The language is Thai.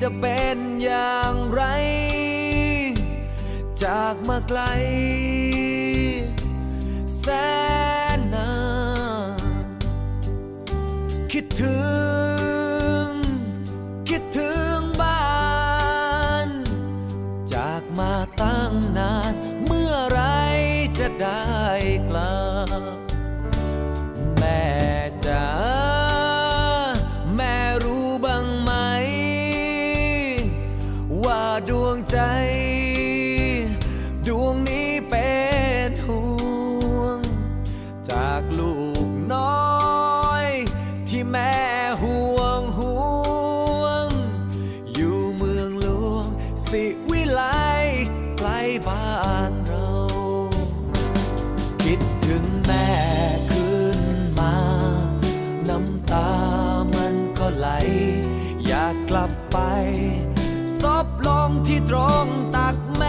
จะเป็นอย่างไรจากมาไกลแสนนานคิดถึงบ้านจากมาตั้งนานเมื่อไรจะได้กลับแม่จ๋าแม่รู้บ้างไหมว่าดวงใจดวงนี้เป็นห่วงจากลูกน้อยที่แม่ห่วงอยู่เมืองหลวงสิวิไลใกล้บ้านเราคิดถึงแม่ขึ้นมาน้ำตามันก็ไหลอยากกลับไปซบลงที่ตรงตักแม่